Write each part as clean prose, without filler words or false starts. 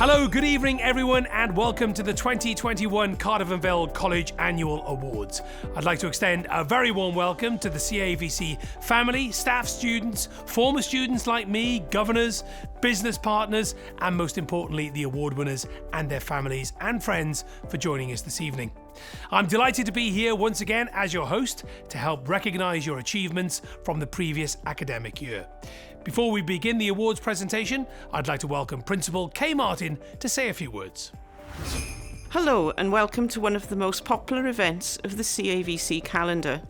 Hello, good evening everyone, and welcome to the 2021 Cardiff and Vale College Annual Awards. I'd like to extend a very warm welcome to the CAVC family, staff, students, former students like me, governors, business partners, and most importantly, the award winners and their families and friends for joining us this evening. I'm delighted to be here once again as your host to help recognise your achievements from the previous academic year. Before we begin the awards presentation, I'd like to welcome Principal Kay Martin to say a few words. Hello and welcome to one of the most popular events of the CAVC calendar,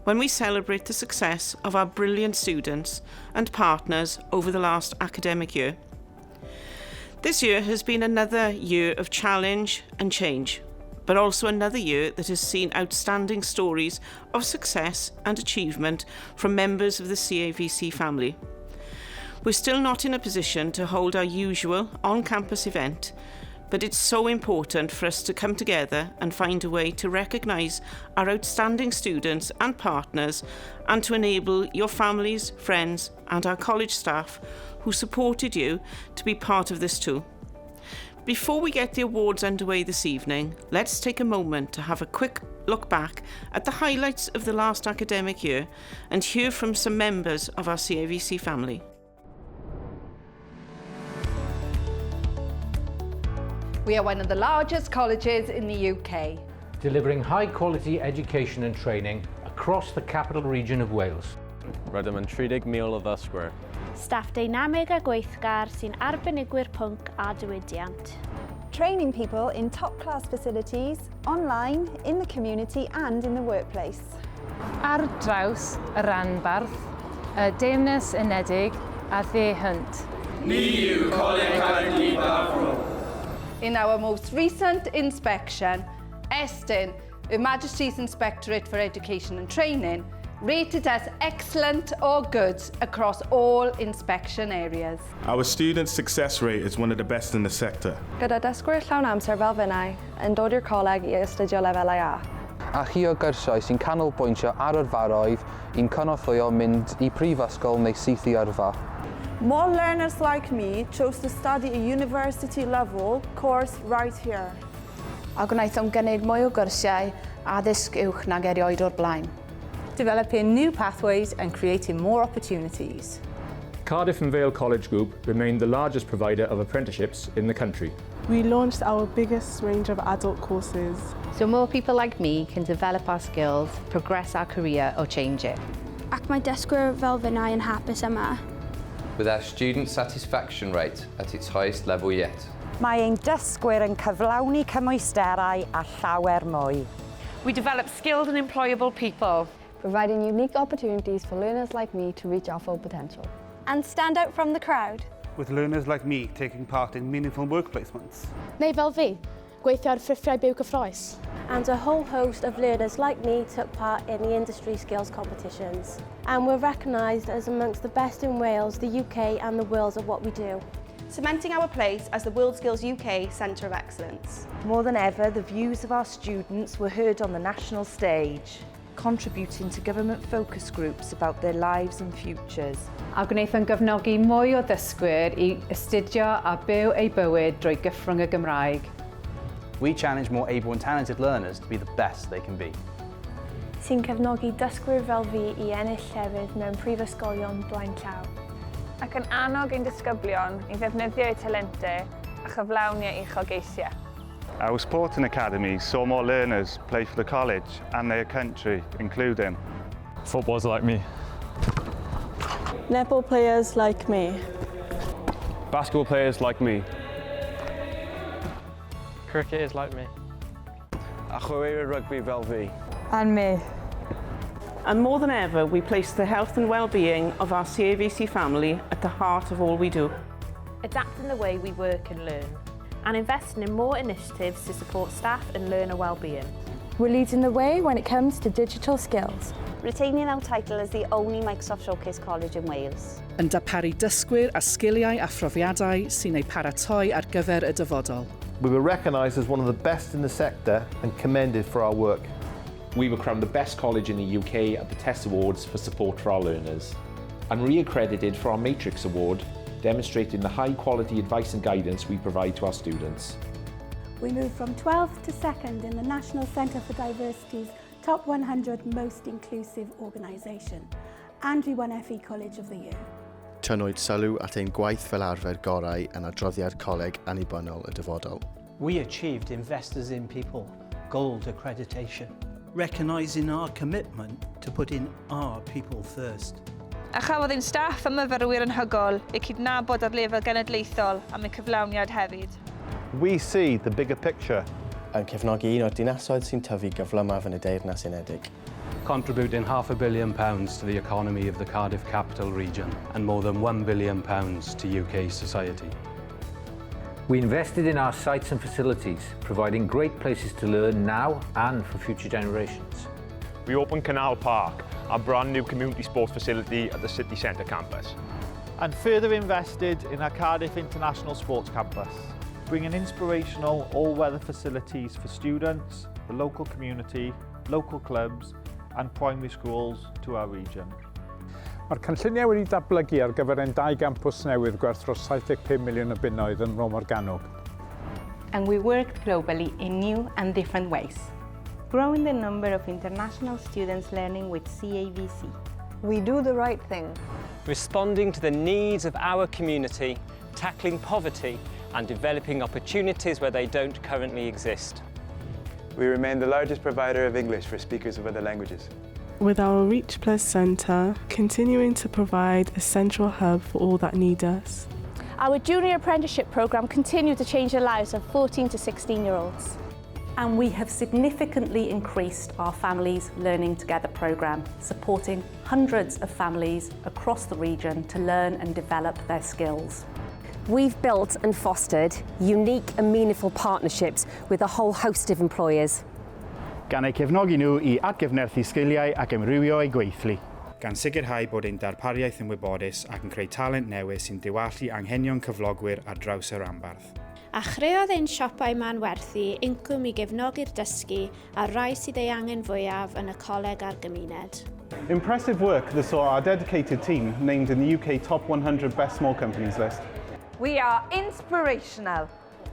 when we celebrate the success of our brilliant students and partners over the last academic year. This year has been another year of challenge and change, but also another year that has seen outstanding stories of success and achievement from members of the CAVC family. We're still not in a position to hold our usual on-campus event, but it's so important for us to come together and find a way to recognise our outstanding students and partners, and to enable your families, friends and our college staff who supported you to be part of this too. Before we get the awards underway this evening, let's take a moment to have a quick look back at the highlights of the last academic year and hear from some members of our CAVC family. We are one of the largest colleges in the UK, delivering high-quality education and training across the Capital Region of Wales. Rydym yn 30,000 o ddysgwyr. Staff dynamig a gweithgar sy'n arbenigwyr pwnc a diwydiant. Training people in top-class facilities, online, in the community and in the workplace. Ar draws y ranbarth, y deyrnas unedig a ddehynt. Ni yw Coleg Caerdydd Hafren. In our most recent inspection, Estyn, Her Majesty's Inspectorate for Education and Training, rated us excellent or good across all inspection areas. Our student success rate is one of the best in the sector. Gyda dysgwyr llawn amser fel fynnau, yn dod i'r coleg i astudio lefelau A. A chi o gyrsiau sy'n canolbwyntio ar yrfaroedd i'n cynorthwyo mynd i prifysgol neu syth i yrfa. More learners like me chose to study a university-level course right here. A gwnaethom gynnig mwy o gyrsiau addysg uwch nag erioed o'r blaen. Developing new pathways and creating more opportunities. Cardiff and Vale College Group remained the largest provider of apprenticeships in the country. We launched our biggest range of adult courses, so more people like me can develop our skills, progress our career or change it. Ac mae dysgwyr fel fynnau yn hapus yma. With our student satisfaction rate at its highest level yet. Mae ein dysgwyr yn cyflawni cymwysterau a llawer mwy. We develop skilled and employable people, providing unique opportunities for learners like me to reach our full potential. And stand out from the crowd. With learners like me taking part in meaningful work placements. Neu fel fi, gweithio ar ffurfiau byw cyffrous. And a whole host of learners like me took part in the industry skills competitions. And were recognised as amongst the best in Wales, the UK and the world of what we do. Cementing our place as the WorldSkills UK Centre of Excellence. More than ever, the views of our students were heard on the national stage, contributing to government focus groups about their lives and futures. A gwnaethon gefnogi mwy o ddysgwyr i astudio a byw eu bywyd drwy gyffrwng y Gymraeg. We challenge more able and talented learners to be the best they can be. Sy'n cefnogi dysgwyr fel fi i ennill llefydd mewn prifysgolion blaenllaw. Ac yn annog ein disgyblion i ddefnyddio eu talentau a chyflawni eu uchelgeisiau. Our sporting academy saw more learners play for the college and their country, including footballers like me, netball players like me, basketball players like me, cricketers like me, a chwaraewyr rugby fel fi. And me. And more than ever, we place the health and well-being of our CAVC family at the heart of all we do. Adapting the way we work and learn, and investing in more initiatives to support staff and learner well-being. We're leading the way when it comes to digital skills. Retaining our title as the only Microsoft Showcase College in Wales. Yn darparu dysgwyr a sgiliau a phrofiadau sy'n ei paratoi ar gyfer y dyfodol. We were recognised as one of the best in the sector and commended for our work. We were crowned the best college in the UK at the TEST Awards for support for our learners, and re-accredited for our Matrix Award demonstrating the high quality advice and guidance we provide to our students. We moved from 12th to 2nd in the National Centre for Diversity's Top 100 Most Inclusive Organisation, and we won FE College of the Year. Tynnwyd sylw at ein gwaith fel arfer gorau yn adroddiad Coleg Annibynnol y Dyfodol. We achieved Investors in People Gold accreditation, recognising our commitment to putting our people first. A chafodd ein staff y myfyrwyr anhygoel eu cydnabod ar lefel genedlaethol am eu cyflawniad hefyd. We see the bigger picture. Yn cefnogi un o'r dinasoedd sy'n tyfu gyflymaf yn y Deyrnas Unedig. Contributing £500 million to the economy of the Cardiff Capital Region and more than £1 billion to UK society. We invested in our sites and facilities, providing great places to learn now and for future generations. We opened Canal Park, our brand new community sports facility at the city centre campus. And further invested in our Cardiff International Sports Campus, bringing inspirational all-weather facilities for students, the local community, local clubs and primary schools to our region. Mae'r cynlluniau wedi datblygu ar gyfer ein 2 gampws newydd gwerth dros 75 miliwn o bunnoedd yn Morgannwg. And we worked globally in new and different ways, growing the number of international students learning with CAVC. We do the right thing. Responding to the needs of our community, tackling poverty and developing opportunities where they don't currently exist. We remain the largest provider of English for speakers of other languages. With our Reach Plus Centre, continuing to provide a central hub for all that need us. Our junior apprenticeship programme continued to change the lives of 14 to 16-year-olds. And we have significantly increased our Families Learning Together programme, supporting hundreds of families across the region to learn and develop their skills. We've built and fostered unique and meaningful partnerships with a whole host of employers. Gan eu cefnogi nhw I atgyfnerthu sgiliau ac ymrywio eu gweithlu. Gan sicrhau bod ein darpariaeth yn wybodus ac yn creu talent newydd sy'n diwallu anghenion cyflogwyr ar draws yr ranbarth. A chreuodd ein siopau manwerthu incwm I gefnogi'r dysgu a rai sydd ei angen fwyaf yn y coleg a'r gymuned. Impressive work that saw our dedicated team named in the UK Top 100 Best Small Companies list. We are inspirational,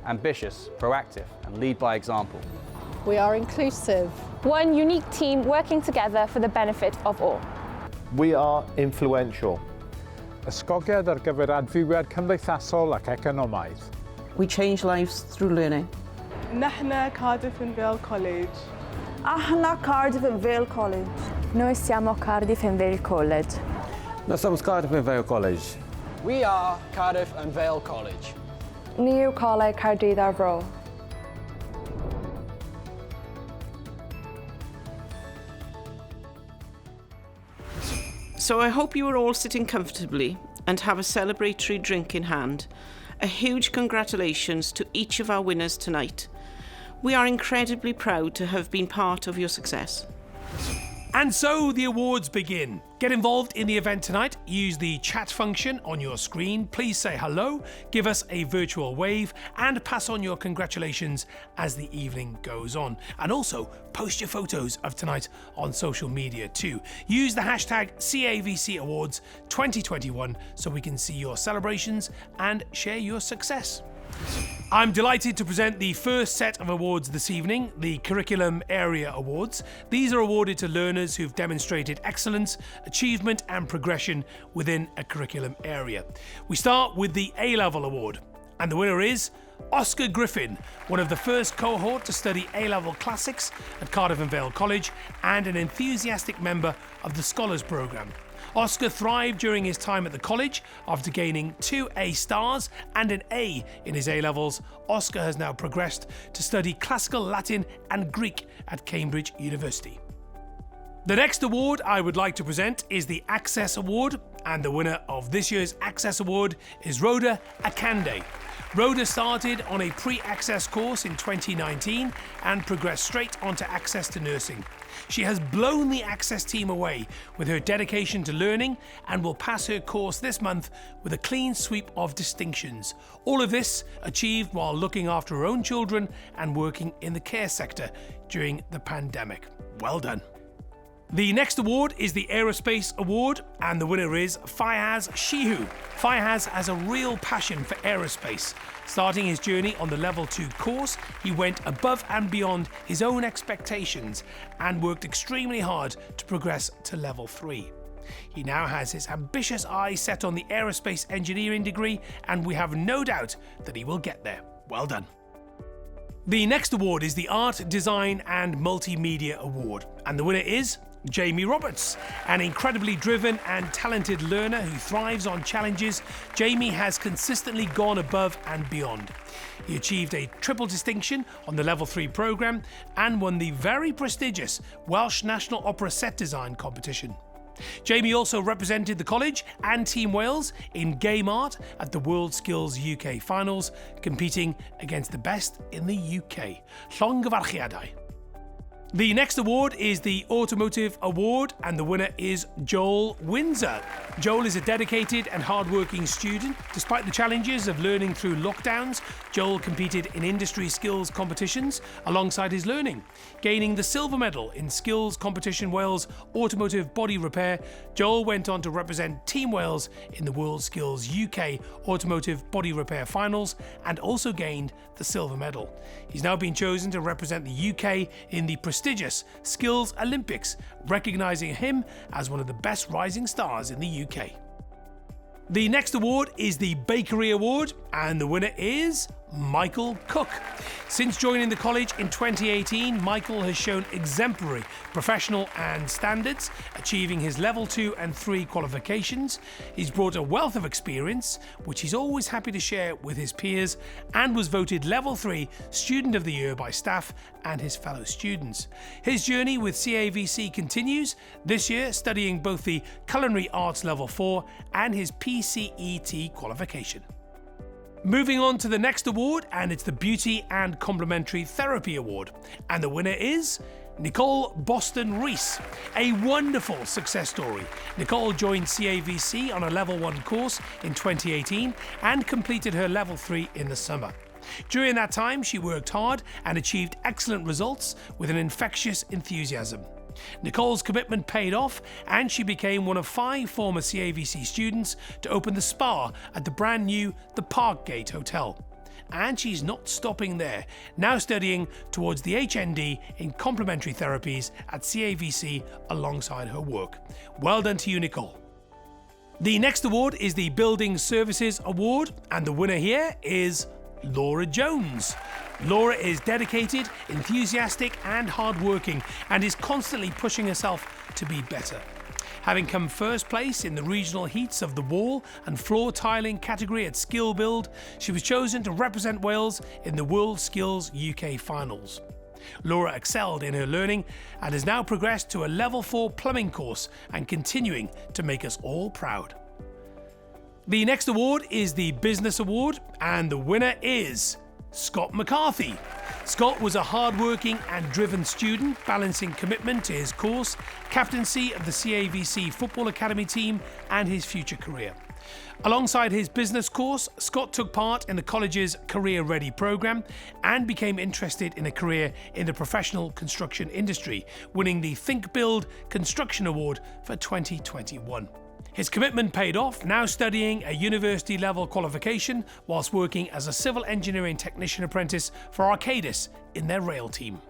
ambitious, proactive, and lead by example. We are inclusive. One unique team working together for the benefit of all. We are influential. Ysgogiad ar gyfer adfywiad cymdeithasol ac economaidd. We change lives through learning. Nahna Cardiff and Vale College. Ahna Cardiff and Vale College. Noi siamo Cardiff and Vale College. Nós somos Cardiff and Vale College. We are Cardiff and Vale College. Ni yw Coleg Caerdydd ar Bro. So I hope you are all sitting comfortably and have a celebratory drink in hand. A huge congratulations to each of our winners tonight. We are incredibly proud to have been part of your success. And so the awards begin. Get involved in the event tonight. Use the chat function on your screen. Please say hello, give us a virtual wave, and pass on your congratulations as the evening goes on. And also post your photos of tonight on social media too. Use the hashtag CAVC Awards 2021 so we can see your celebrations and share your success. I'm delighted to present the first set of awards this evening, the Curriculum Area Awards. These are awarded to learners who've demonstrated excellence, achievement and progression within a curriculum area. We start with the A-Level Award, and the winner is Oscar Griffin, one of the first cohort to study A-Level Classics at Cardiff and Vale College and an enthusiastic member of the Scholars Programme. Oscar thrived during his time at the college. After gaining 2 A stars and an A in his A-levels, Oscar has now progressed to study Classical Latin and Greek at Cambridge University. The next award I would like to present is the Access Award, and the winner of this year's Access Award is Rhoda Akande. Rhoda started on a pre-access course in 2019 and progressed straight onto Access to Nursing. She has blown the Access team away with her dedication to learning and will pass her course this month with a clean sweep of distinctions. All of this achieved while looking after her own children and working in the care sector during the pandemic. Well done. The next award is the Aerospace Award, and the winner is Fayaz Shihu. Fayaz has a real passion for aerospace. Starting his journey on the Level 2 course, he went above and beyond his own expectations and worked extremely hard to progress to Level 3. He now has his ambitious eyes set on the aerospace engineering degree, and we have no doubt that he will get there. Well done. The next award is the Art, Design and Multimedia Award, and the winner is Jamie Roberts. An incredibly driven and talented learner who thrives on challenges, Jamie has consistently gone above and beyond. He achieved a triple distinction on the Level 3 programme and won the very prestigious Welsh National Opera Set Design competition. Jamie also represented the college and Team Wales in game art at the World Skills UK Finals, competing against the best in the UK. Llongyfarchiadau. The next award is the Automotive Award, and the winner is Joel Windsor. Joel is a dedicated and hard-working student. Despite the challenges of learning through lockdowns, Joel competed in industry skills competitions alongside his learning. Gaining the silver medal in Skills Competition Wales Automotive Body Repair, Joel went on to represent Team Wales in the World Skills UK Automotive Body Repair Finals and also gained the silver medal. He's now been chosen to represent the UK in the prestigious Skills Olympics, recognising him as one of the best rising stars in the UK. The next award is the Bakery Award, and the winner is Michael Cook. Since joining the college in 2018, Michael has shown exemplary professional and standards, achieving his Level 2 and 3 qualifications. He's brought a wealth of experience, which he's always happy to share with his peers, and was voted Level 3 Student of the Year by staff and his fellow students. His journey with CAVC continues, this year studying both the Culinary Arts Level 4 and his PCET qualification. Moving on to the next award, and it's the Beauty and Complementary Therapy Award, and the winner is Nicole Boston Rees. A wonderful success story. Nicole joined CAVC on a Level 1 course in 2018 and completed her Level 3 in the summer. During that time, she worked hard and achieved excellent results with an infectious enthusiasm. Nicole's commitment paid off, and she became one of 5 former CAVC students to open the spa at the brand new The Parkgate Hotel. And she's not stopping there, now studying towards the HND in complementary therapies at CAVC alongside her work. Well done to you, Nicole. The next award is the Building Services Award, and the winner here is Laura Jones. Laura is dedicated, enthusiastic and hardworking, and is constantly pushing herself to be better. Having come first place in the regional heats of the wall and floor tiling category at Skill Build, she was chosen to represent Wales in the World Skills UK Finals. Laura excelled in her learning and has now progressed to a Level 4 plumbing course and continuing to make us all proud. The next award is the Business Award, and the winner is Scott McCarthy. Scott was a hard-working and driven student, balancing commitment to his course, captaincy of the CAVC Football Academy team, and his future career. Alongside his business course, Scott took part in the college's Career Ready programme and became interested in a career in the professional construction industry, winning the Think Build Construction Award for 2021. His commitment paid off, now studying a university-level qualification whilst working as a civil engineering technician apprentice for Arcadis in their rail team.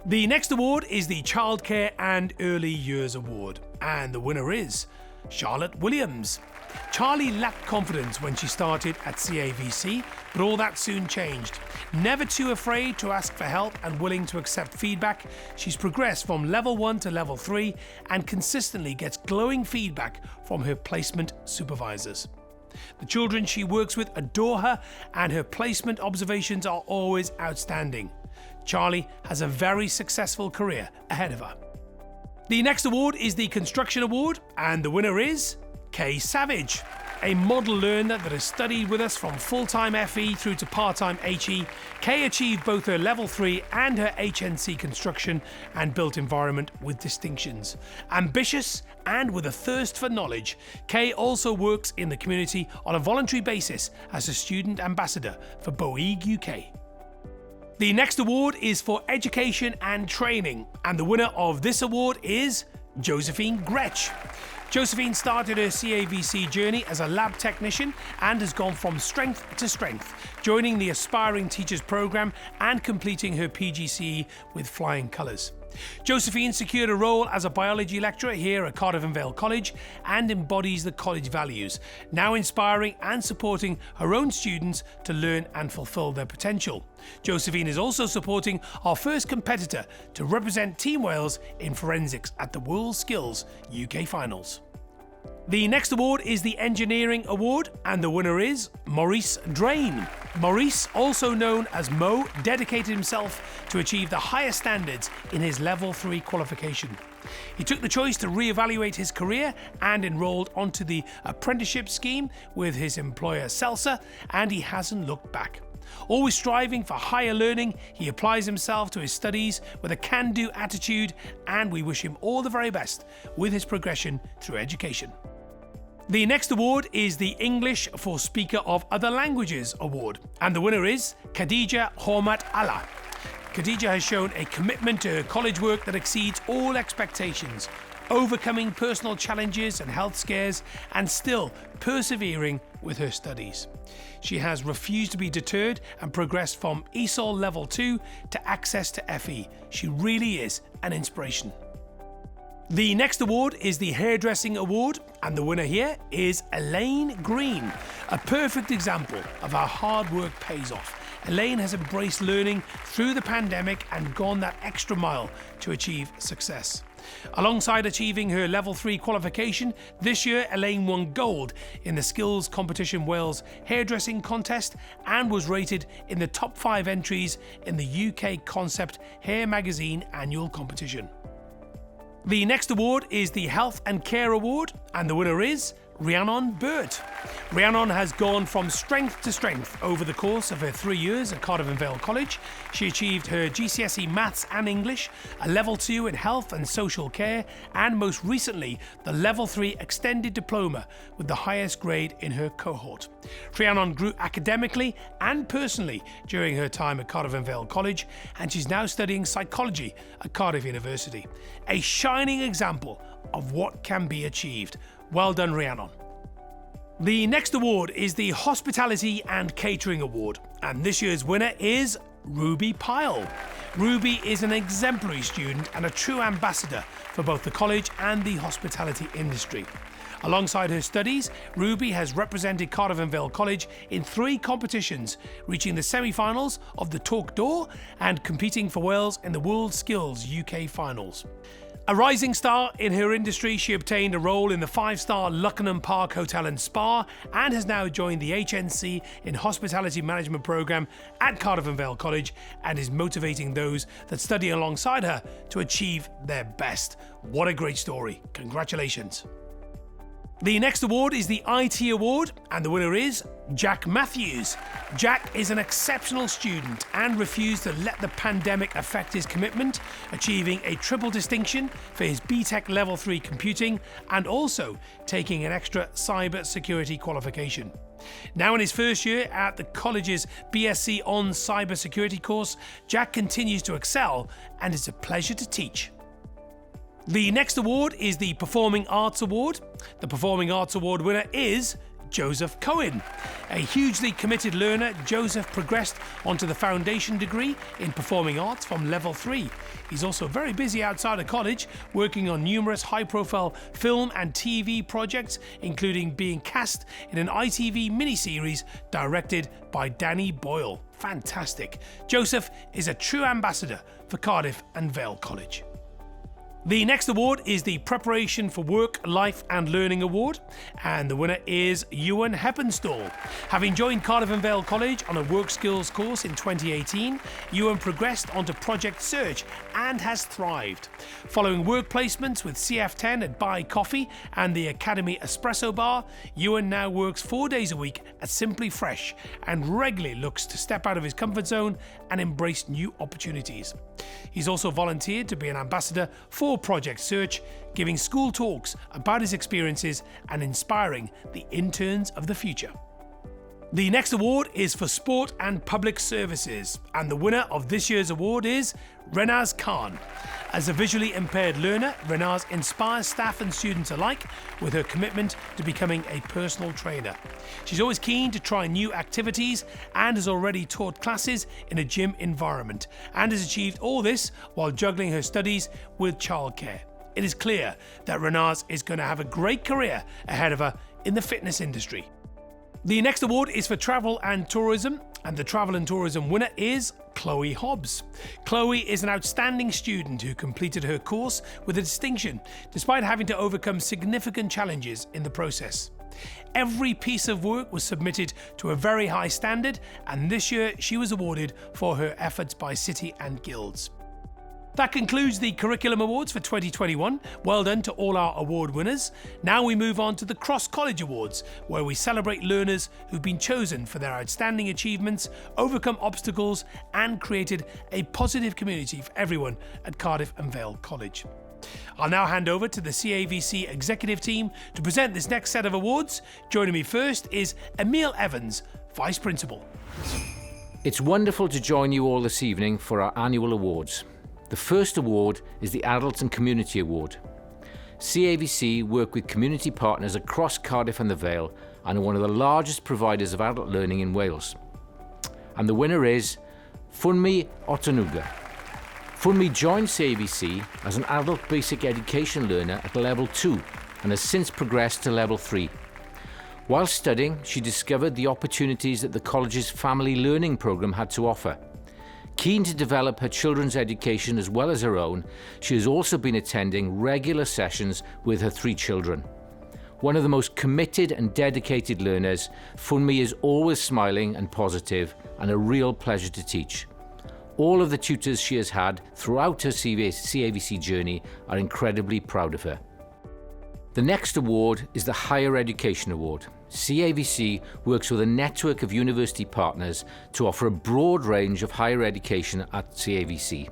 The next award is the Childcare and Early Years Award, and the winner is Charlotte Williams. Charlie lacked confidence when she started at CAVC, but all that soon changed. Never too afraid to ask for help and willing to accept feedback, she's progressed from Level 1 to Level 3 and consistently gets glowing feedback from her placement supervisors. The children she works with adore her, and her placement observations are always outstanding. Charlie has a very successful career ahead of her. The next award is the Construction Award, and the winner is Kay Savage. A model learner that has studied with us from full-time FE through to part-time HE, Kay achieved both her Level 3 and her HNC construction and built environment with distinctions. Ambitious and with a thirst for knowledge, Kay also works in the community on a voluntary basis as a student ambassador for Boeing UK. The next award is for education and training, and the winner of this award is Josephine Gretsch. Josephine started her CAVC journey as a lab technician and has gone from strength to strength, joining the Aspiring Teachers Programme and completing her PGCE with flying colours. Josephine secured a role as a biology lecturer here at Cardiff and Vale College and embodies the college values, now inspiring and supporting her own students to learn and fulfil their potential. Josephine is also supporting our first competitor to represent Team Wales in forensics at the WorldSkills UK Finals. The next award is the Engineering Award, and the winner is Maurice Drain. Maurice, also known as Mo, dedicated himself to achieve the highest standards in his Level 3 qualification. He took the choice to re-evaluate his career and enrolled onto the apprenticeship scheme with his employer Celsa, and he hasn't looked back. Always striving for higher learning, he applies himself to his studies with a can-do attitude, and we wish him all the very best with his progression through education. The next award is the English for Speaker of Other Languages Award, and the winner is Khadija Hormat Allah. Khadija has shown a commitment to her college work that exceeds all expectations, overcoming personal challenges and health scares and still persevering with her studies. She has refused to be deterred and progressed from ESOL Level 2 to access to FE. She really is an inspiration. The next award is the Hairdressing Award, and the winner here is Elaine Green, a perfect example of how hard work pays off. Elaine has embraced learning through the pandemic and gone that extra mile to achieve success. Alongside achieving her Level 3 qualification, this year Elaine won gold in the Skills Competition Wales Hairdressing Contest and was rated in the top 5 entries in the UK Concept Hair Magazine annual competition. The next award is the Health and Care Award, and the winner is Rhiannon Burt. Rhiannon has gone from strength to strength over the course of her 3 years at Cardiff and Vale College. She achieved her GCSE Maths and English, a Level 2 in Health and Social Care, and most recently the Level 3 Extended Diploma with the highest grade in her cohort. Rhiannon grew academically and personally during her time at Cardiff and Vale College, and she's now studying psychology at Cardiff University. A shining example of what can be achieved. Well done, Rhiannon. The next award is the Hospitality and Catering Award, and this year's winner is Ruby Pyle. Ruby is an exemplary student and a true ambassador for both the college and the hospitality industry. Alongside her studies, Ruby has represented Cardiff and Vale College in 3 competitions, reaching the semi-finals of the Talk Door and competing for Wales in the WorldSkills UK Finals. A rising star in her industry, she obtained a role in the 5-star Luckenham Park Hotel and Spa and has now joined the HNC in Hospitality Management Programme at Cardiff and Vale College and is motivating those that study alongside her to achieve their best. What a great story. Congratulations. The next award is the IT Award, and the winner is Jack Matthews. Jack is an exceptional student and refused to let the pandemic affect his commitment, achieving a triple distinction for his BTEC Level 3 computing and also taking an extra cyber security qualification. Now in his first year at the college's BSc on cyber security course, Jack continues to excel and it's a pleasure to teach. The next award is the Performing Arts Award. The Performing Arts Award winner is Joseph Cohen. A hugely committed learner, Joseph progressed onto the foundation degree in Performing Arts from Level 3. He's also very busy outside of college, working on numerous high-profile film and TV projects, including being cast in an ITV miniseries directed by Danny Boyle. Fantastic. Joseph is a true ambassador for Cardiff and Vale College. The next award is the Preparation for Work, Life and Learning Award, and the winner is Ewan Heppenstall. Having joined Cardiff and Vale College on a work skills course in 2018, Ewan progressed onto Project Search and has thrived. Following work placements with CF10 at Buy Coffee and the Academy Espresso Bar, Ewan now works 4 days a week at Simply Fresh and regularly looks to step out of his comfort zone and embrace new opportunities. He's also volunteered to be an ambassador for Project Search, giving school talks about his experiences and inspiring the interns of the future. The next award is for Sport and Public Services, and the winner of this year's award is Renaz Khan. As a visually impaired learner, Renaz inspires staff and students alike with her commitment to becoming a personal trainer. She's always keen to try new activities and has already taught classes in a gym environment, and has achieved all this while juggling her studies with childcare. It is clear that Renaz is going to have a great career ahead of her in the fitness industry. The next award is for Travel and Tourism, and the Travel and Tourism winner is Chloe Hobbs. Chloe is an outstanding student who completed her course with a distinction, despite having to overcome significant challenges in the process. Every piece of work was submitted to a very high standard, and this year she was awarded for her efforts by City and Guilds. That concludes the Curriculum Awards for 2021. Well done to all our award winners. Now we move on to the Cross College Awards, where we celebrate learners who've been chosen for their outstanding achievements, overcome obstacles, and created a positive community for everyone at Cardiff and Vale College. I'll now hand over to the CAVC executive team to present this next set of awards. Joining me first is Emile Evans, Vice Principal. It's wonderful to join you all this evening for our annual awards. The first award is the Adults and Community Award. CAVC work with community partners across Cardiff and the Vale and are one of the largest providers of adult learning in Wales. And the winner is Funmi Otanuga. Funmi joined CAVC as an adult basic education learner at level 2 and has since progressed to level 3. While studying, she discovered the opportunities that the college's family learning programme had to offer. Keen to develop her children's education as well as her own, she has also been attending regular sessions with her 3 children. One of the most committed and dedicated learners, Funmi is always smiling and positive and a real pleasure to teach. All of the tutors she has had throughout her CAVC journey are incredibly proud of her. The next award is the Higher Education Award. CAVC works with a network of university partners to offer a broad range of higher education at CAVC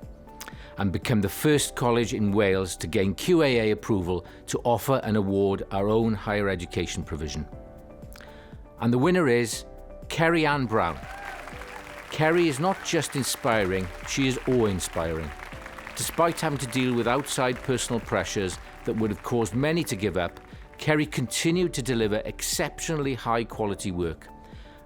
and become the first college in Wales to gain QAA approval to offer and award our own higher education provision. And the winner is Kerry Ann Brown. Kerry is not just inspiring, she is awe-inspiring. Despite having to deal with outside personal pressures that would have caused many to give up, Kerry continued to deliver exceptionally high-quality work.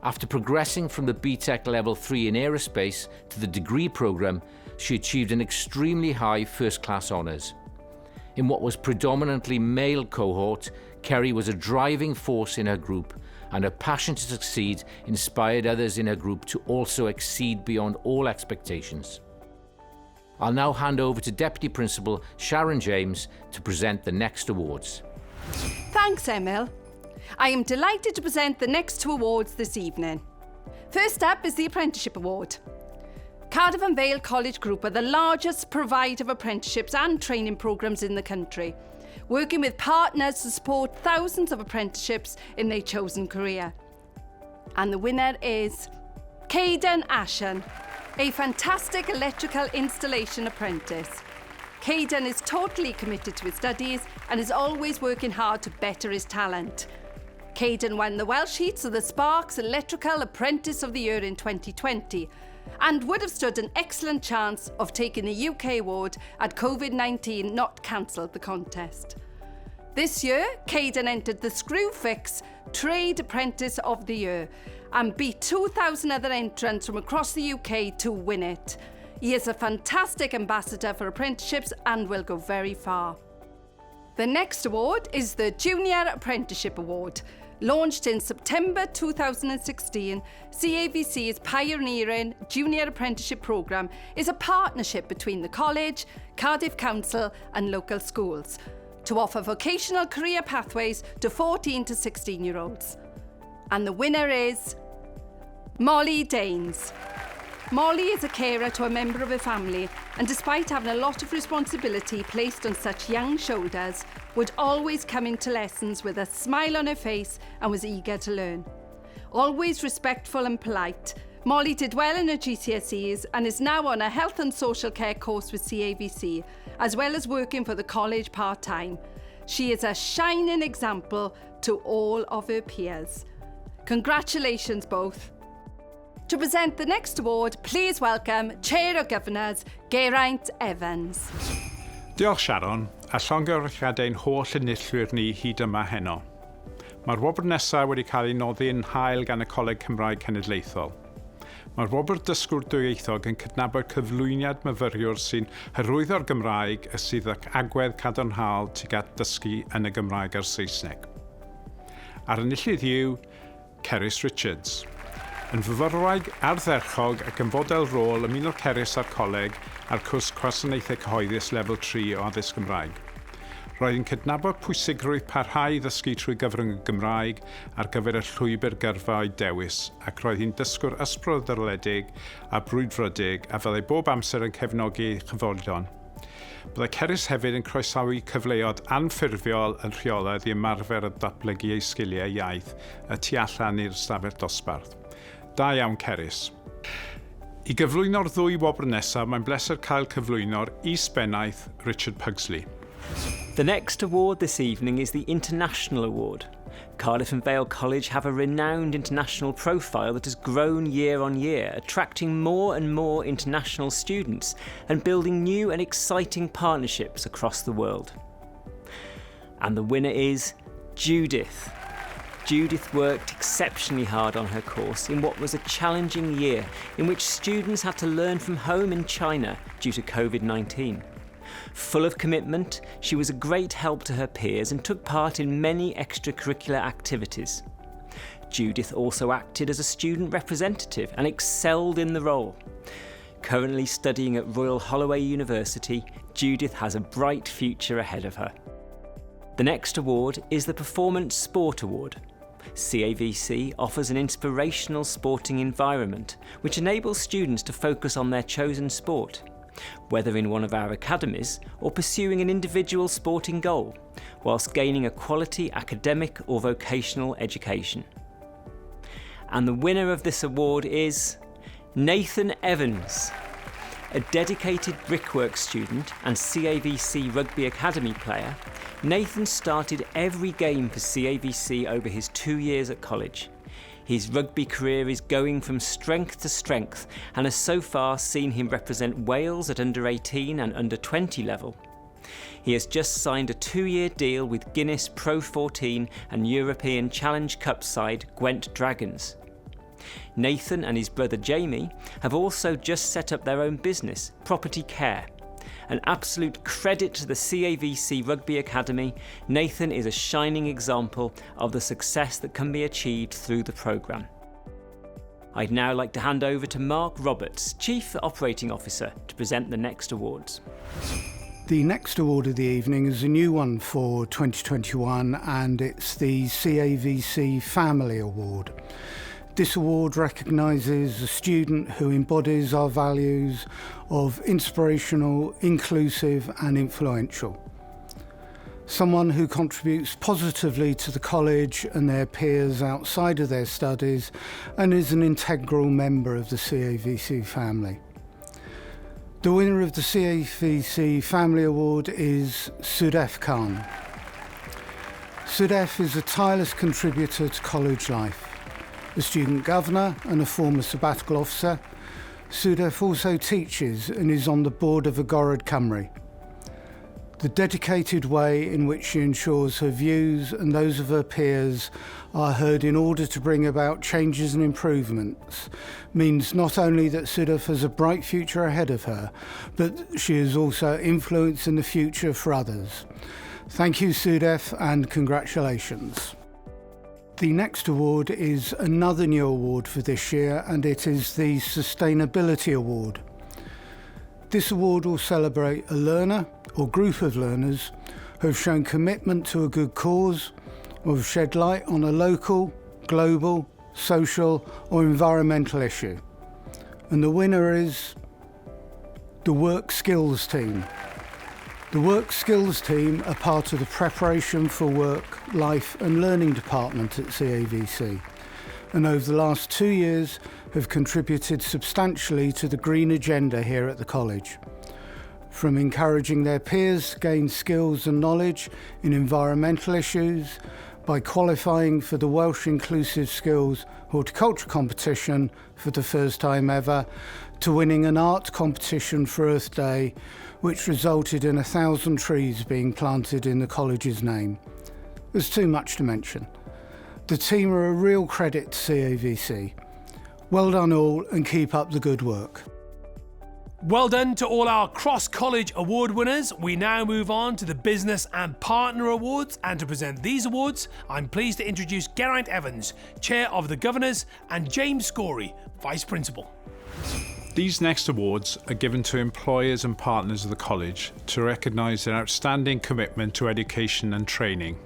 After progressing from the BTEC Level 3 in Aerospace to the degree programme, she achieved an extremely high first-class honours. In what was predominantly male cohort, Kerry was a driving force in her group, and her passion to succeed inspired others in her group to also exceed beyond all expectations. I'll now hand over to Deputy Principal Sharon James to present the next awards. Thanks, Emil. I am delighted to present the next 2 awards this evening. First up is the Apprenticeship Award. Cardiff and Vale College Group are the largest provider of apprenticeships and training programmes in the country, working with partners to support thousands of apprenticeships in their chosen career. And the winner is Caden Ashen, a fantastic electrical installation apprentice. Caden is totally committed to his studies and is always working hard to better his talent. Caden won the Welsh Heats of the Sparks Electrical Apprentice of the Year in 2020 and would have stood an excellent chance of taking the UK award had COVID-19 not cancelled the contest. This year, Caden entered the Screwfix Trade Apprentice of the Year and beat 2,000 other entrants from across the UK to win it. He is a fantastic ambassador for apprenticeships and will go very far. The next award is the Junior Apprenticeship Award. Launched in September 2016, CAVC's pioneering junior apprenticeship programme is a partnership between the college, Cardiff Council and local schools to offer vocational career pathways to 14 to 16-year-olds. And the winner is Molly Daines. Molly is a carer to a member of her family and despite having a lot of responsibility placed on such young shoulders, would always come into lessons with a smile on her face and was eager to learn. Always respectful and polite, Molly did well in her GCSEs and is now on a health and social care course with CAVC, as well as working for the college part-time. She is a shining example to all of her peers. Congratulations both. To present the next award, please welcome Chair of Governors, Geraint Evans. Diolch Sharon, a llongyfarchiadau'n holl enillwyr ni hyd yma heno. Mae'r wobr nesaf wedi cael ei noddi'n hael gan y Coleg Cymraeg Cenedlaethol. Mae'r wobr dysgwr dwyieithog yn cydnabod cyflwyniad myfyriwr sy'n hyrwyddo'r Gymraeg y sydd ac agwedd cadarnhaol tuag at dysgu yn y Gymraeg a'r Saesneg. A'r enillydd yw Cerys Richards. Yn fyfyrwraig ardderchog ac yn fodel rôl ymuno'r Cerys a'r coleg ar cwrs gwasanaethau cyhoeddus lefel 3 o addysg Gymraeg. Roedd yn cydnabod pwysigrwydd parhau ddysgu trwy gyfrwng y Gymraeg ar gyfer y llwybr gyrfa o'i dewis ac roedd hi'n dysgwr ysbrydoledig a brwydfrydig a fyddai bob amser yn cefnogi ei chyfodion. Byddai Cerys hefyd yn croesawu cyfleoedd anffurfiol yn rheolaidd i ymarfer a datblygu ei sgiliau iaith y tu allan i'r stafell dosbarth. Da iawn Cerys. I gyflwyno'r ddwy wobr nesaf, mae'n bleser cael cyflwyno'r is-bennaeth Richard Pugsley. The next award this evening is the International Award. Cardiff and Vale College have a renowned international profile that has grown year on year, attracting more and more international students and building new and exciting partnerships across the world. And the winner is Judith. Judith worked exceptionally hard on her course in what was a challenging year in which students had to learn from home in China due to COVID-19. Full of commitment, she was a great help to her peers and took part in many extracurricular activities. Judith also acted as a student representative and excelled in the role. Currently studying at Royal Holloway University, Judith has a bright future ahead of her. The next award is the Performance Sport Award. CAVC offers an inspirational sporting environment which enables students to focus on their chosen sport, whether in one of our academies or pursuing an individual sporting goal, whilst gaining a quality academic or vocational education. And the winner of this award is Nathan Evans. A dedicated brickwork student and CAVC Rugby Academy player, Nathan started every game for CAVC over his 2 years at college. His rugby career is going from strength to strength and has so far seen him represent Wales at under 18 and under 20 level. He has just signed a 2-year deal with Guinness Pro 14 and European Challenge Cup side Gwent Dragons. Nathan and his brother Jamie have also just set up their own business, Property Care. An absolute credit to the CAVC Rugby Academy, Nathan is a shining example of the success that can be achieved through the programme. I'd now like to hand over to Mark Roberts, Chief Operating Officer, to present the next awards. The next award of the evening is a new one for 2021 and it's the CAVC Family Award. This award recognises a student who embodies our values of inspirational, inclusive and influential. Someone who contributes positively to the college and their peers outside of their studies and is an integral member of the CAVC family. The winner of the CAVC Family Award is Sudef Khan. Sudef is a tireless contributor to college life. A student governor and a former sabbatical officer, Sudef also teaches and is on the board of Agorad Cymru. The dedicated way in which she ensures her views and those of her peers are heard in order to bring about changes and improvements means not only that Sudef has a bright future ahead of her, but she is also influence in the future for others. Thank you, Sudef, and congratulations. The next award is another new award for this year, and it is the Sustainability Award. This award will celebrate a learner or group of learners who have shown commitment to a good cause or have shed light on a local, global, social or environmental issue. And the winner is the Work Skills Team. The Work Skills Team are part of the Preparation for Work, Life and Learning Department at CAVC, and over the last 2 years have contributed substantially to the green agenda here at the college. From encouraging their peers to gain skills and knowledge in environmental issues, by qualifying for the Welsh Inclusive Skills Horticulture Competition for the first time ever, to winning an art competition for Earth Day, which resulted in 1,000 trees being planted in the college's name. There's too much to mention. The team are a real credit to CAVC. Well done all, and keep up the good work. Well done to all our cross-college award winners. We now move on to the Business and Partner Awards, and to present these awards, I'm pleased to introduce Geraint Evans, Chair of the Governors, and James Scory, Vice Principal. These next awards are given to employers and partners of the college to recognise their outstanding commitment to education and training.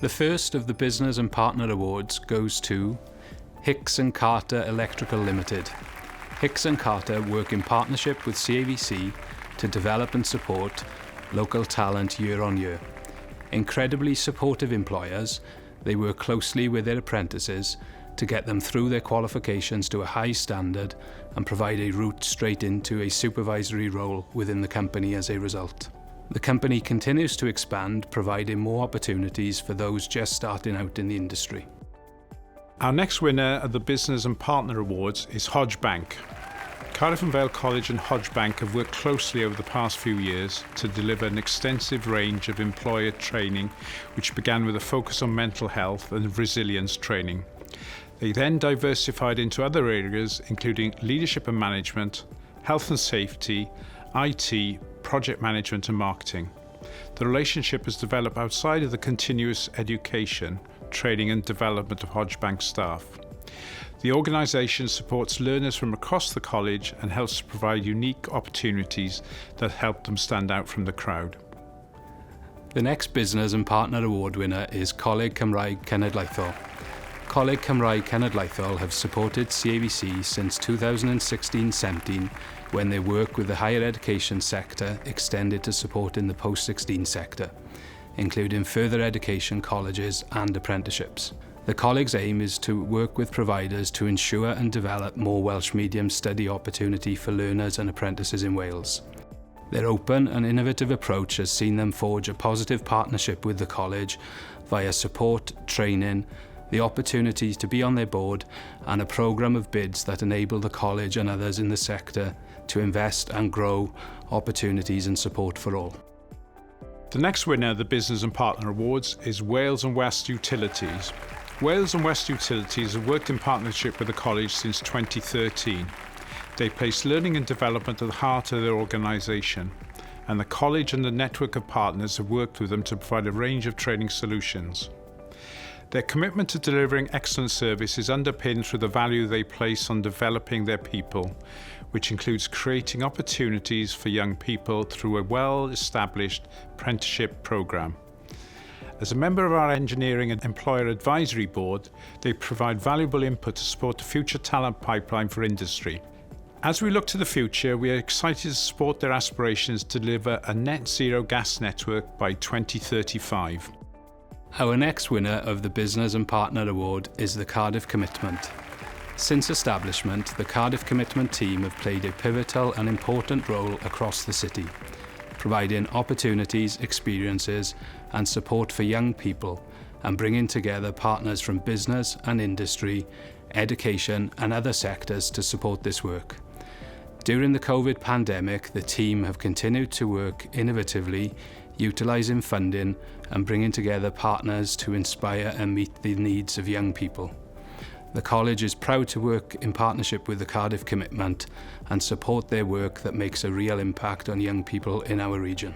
The first of the Business and Partner Awards goes to Hicks and Carter Electrical Limited. Hicks and Carter work in partnership with CAVC to develop and support local talent year on year. Incredibly supportive employers, they work closely with their apprentices to get them through their qualifications to a high standard and provide a route straight into a supervisory role within the company as a result. The company continues to expand, providing more opportunities for those just starting out in the industry. Our next winner of the Business and Partner Awards is Hodge Bank. Cardiff and Vale College and Hodge Bank have worked closely over the past few years to deliver an extensive range of employer training, which began with a focus on mental health and resilience training. They then diversified into other areas, including leadership and management, health and safety, IT, project management and marketing. The relationship has developed outside of the continuous education, training and development of Hodge Bank staff. The organisation supports learners from across the college and helps to provide unique opportunities that help them stand out from the crowd. The next Business and Partner Award winner is Coleg Caerdydd. Coleg Caerdydd have supported CAVC since 2016-17, when their work with the higher education sector extended to support in the post-16 sector, including further education colleges and apprenticeships. The college's aim is to work with providers to ensure and develop more Welsh medium study opportunity for learners and apprentices in Wales. Their open and innovative approach has seen them forge a positive partnership with the college via support, training, the opportunity to be on their board, and a programme of bids that enable the college and others in the sector to invest and grow opportunities and support for all. The next winner of the Business and Partner Awards is Wales and West Utilities. Wales and West Utilities have worked in partnership with the college since 2013. They place learning and development at the heart of their organisation, and the college and the network of partners have worked with them to provide a range of training solutions. Their commitment to delivering excellent service is underpinned through the value they place on developing their people, which includes creating opportunities for young people through a well-established apprenticeship programme. As a member of our Engineering and Employer Advisory Board, they provide valuable input to support the future talent pipeline for industry. As we look to the future, we are excited to support their aspirations to deliver a net zero gas network by 2035. Our next winner of the Business and Partner Award is the Cardiff Commitment. Since establishment, the Cardiff Commitment team have played a pivotal and important role across the city, providing opportunities, experiences and support for young people, and bringing together partners from business and industry, education and other sectors to support this work. During the COVID pandemic, the team have continued to work innovatively, utilising funding and bringing together partners to inspire and meet the needs of young people. The college is proud to work in partnership with the Cardiff Commitment and support their work that makes a real impact on young people in our region.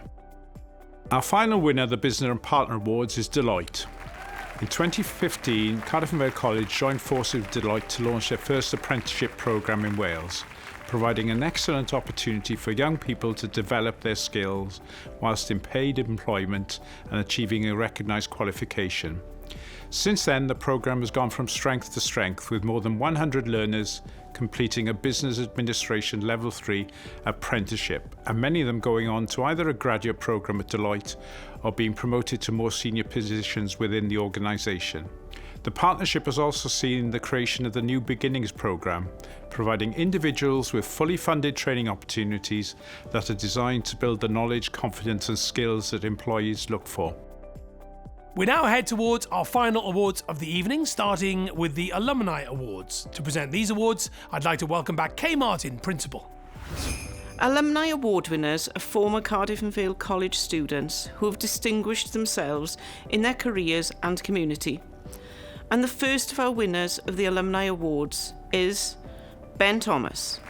Our final winner of the Business and Partner Awards is Deloitte. In 2015, Cardiff and Vale College joined forces with Deloitte to launch their first apprenticeship programme in Wales, providing an excellent opportunity for young people to develop their skills whilst in paid employment and achieving a recognised qualification. Since then, the programme has gone from strength to strength, with more than 100 learners completing a Business Administration Level 3 apprenticeship, and many of them going on to either a graduate programme at Deloitte or being promoted to more senior positions within the organisation. The partnership has also seen the creation of the New Beginnings programme, providing individuals with fully funded training opportunities that are designed to build the knowledge, confidence and skills that employees look for. We now head towards our final awards of the evening, starting with the Alumni Awards. To present these awards, I'd like to welcome back Kay Martin, Principal. Alumni Award winners are former Cardiff and Vale College students who have distinguished themselves in their careers and community. And the first of our winners of the Alumni Awards is Ben Thomas.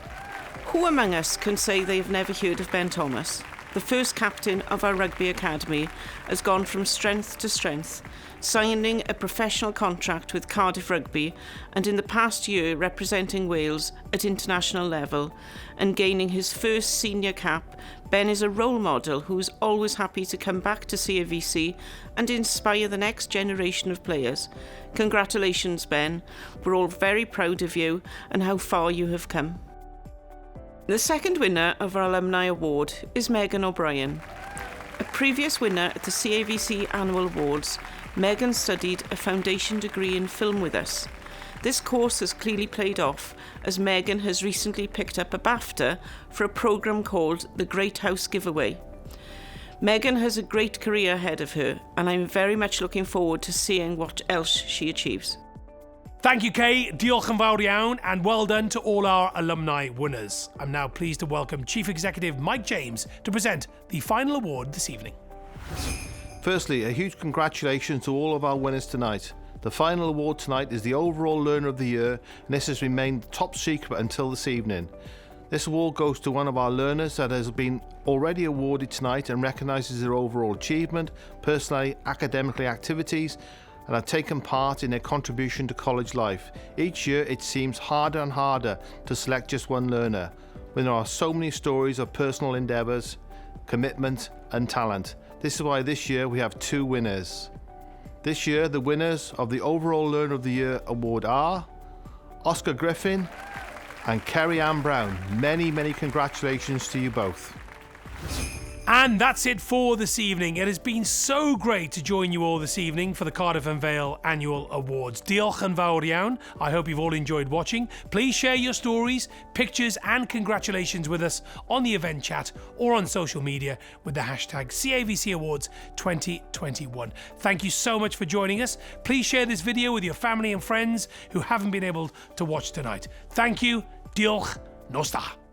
Who among us can say they have never heard of Ben Thomas? The first captain of our rugby academy has gone from strength to strength, signing a professional contract with Cardiff Rugby and in the past year representing Wales at international level and gaining his first senior cap. Ben is a role model who is always happy to come back to CAVC and inspire the next generation of players. Congratulations, Ben. We're all very proud of you and how far you have come. The second winner of our Alumni Award is Megan O'Brien. A previous winner at the CAVC Annual Awards, Megan studied a foundation degree in film with us. This course has clearly paid off as Megan has recently picked up a BAFTA for a programme called The Great House Giveaway. Megan has a great career ahead of her and I'm very much looking forward to seeing what else she achieves. Thank you, Kay. Diolch yn fawr iawn, and well done to all our alumni winners. I'm now pleased to welcome Chief Executive Mike James to present the final award this evening. Firstly, a huge congratulations to all of our winners tonight. The final award tonight is the Overall Learner of the Year, and this has remained top secret until this evening. This award goes to one of our learners that has been already awarded tonight and recognises their overall achievement, personally, academically activities, and have taken part in their contribution to college life. Each year it seems harder and harder to select just one learner, when there are so many stories of personal endeavours, commitment and talent. This is why this year we have two winners. This year the winners of the Overall Learner of the Year award are Oscar Griffin and Kerry Ann Brown. Many, many congratulations to you both. And that's it for this evening. It has been so great to join you all this evening for the Cardiff and Vale Annual Awards. Diolch yn fawr iawn. I hope you've all enjoyed watching. Please share your stories, pictures and congratulations with us on the event chat or on social media with the hashtag CAVC Awards 2021. Thank you so much for joining us. Please share this video with your family and friends who haven't been able to watch tonight. Thank you. Diolch. Nos da.